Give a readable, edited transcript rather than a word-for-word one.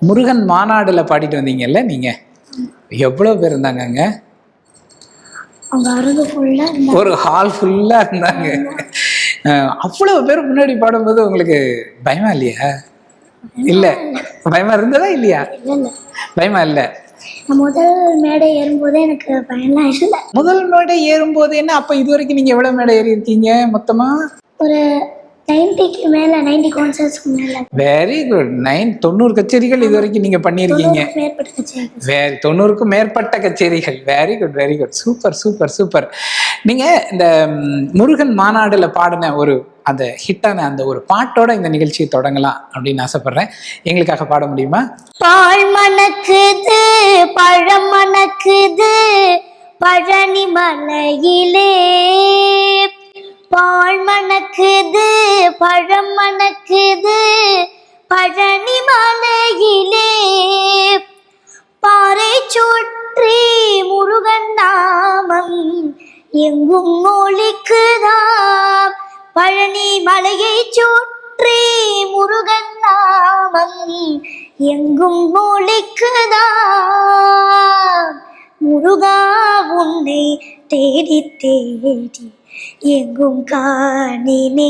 முருகன் மாநாடுல பாடிட்டு வந்தீங்கல்ல நீங்க, எவ்வளவு பேர் இருந்தாங்க அங்க? ஒரு ஹால் ஃபுல்லா இருந்தாங்க. அவ்வளவு பேர் முன்னாடி பாடும்போது உங்களுக்கு பயமா இல்லையா? இல்ல, பயமா இருந்ததா இல்லையா? பயமா இல்ல. முதல் மேடை ஏறும்போதே எனக்கு பயம்லாம் இல்ல. முதல் மேடை ஏறும்போது என்ன? அப்ப இது வரைக்கும் நீங்க எவ்வளவு மேடை ஏறி இருக்கீங்க மொத்தமா? ஒரு 90க்கு மேல, 90 கான்சர்ட்ஸ்க்கு மேல. Very good. 90 கச்சேரிகள் இது வரைக்கும் நீங்க பண்ணிருக்கீங்க. 90க்கும் மேற்பட்ட கச்சேரிகள். Very good, very good. Super super super. நீங்க இந்த முருகன் மாநாடுல பாடின ஒரு அந்த ஹிட்டான அந்த ஒரு பாட்டோட இந்த நிகழ்ச்சியை தொடங்கலாம் அப்படின்னு ஆசைப்படுறேன். எங்களுக்காக பாட முடியுமா? பால் மணக்குது பழம் மணக்குது பழனி மலையிலே, பால் மணக்குது பழம் மணக்குது பழனி மலையிலே, பாறை சுற்றி முருகன் நாமம் எங்கும் ஒலிக்குதாம், பழனி மலையை சுற்றி முருகன் நாமம் எங்கும் ஒலிக்குதாம், முருகா உன்னை தேடி தேடி எங்கும் காணினேன்.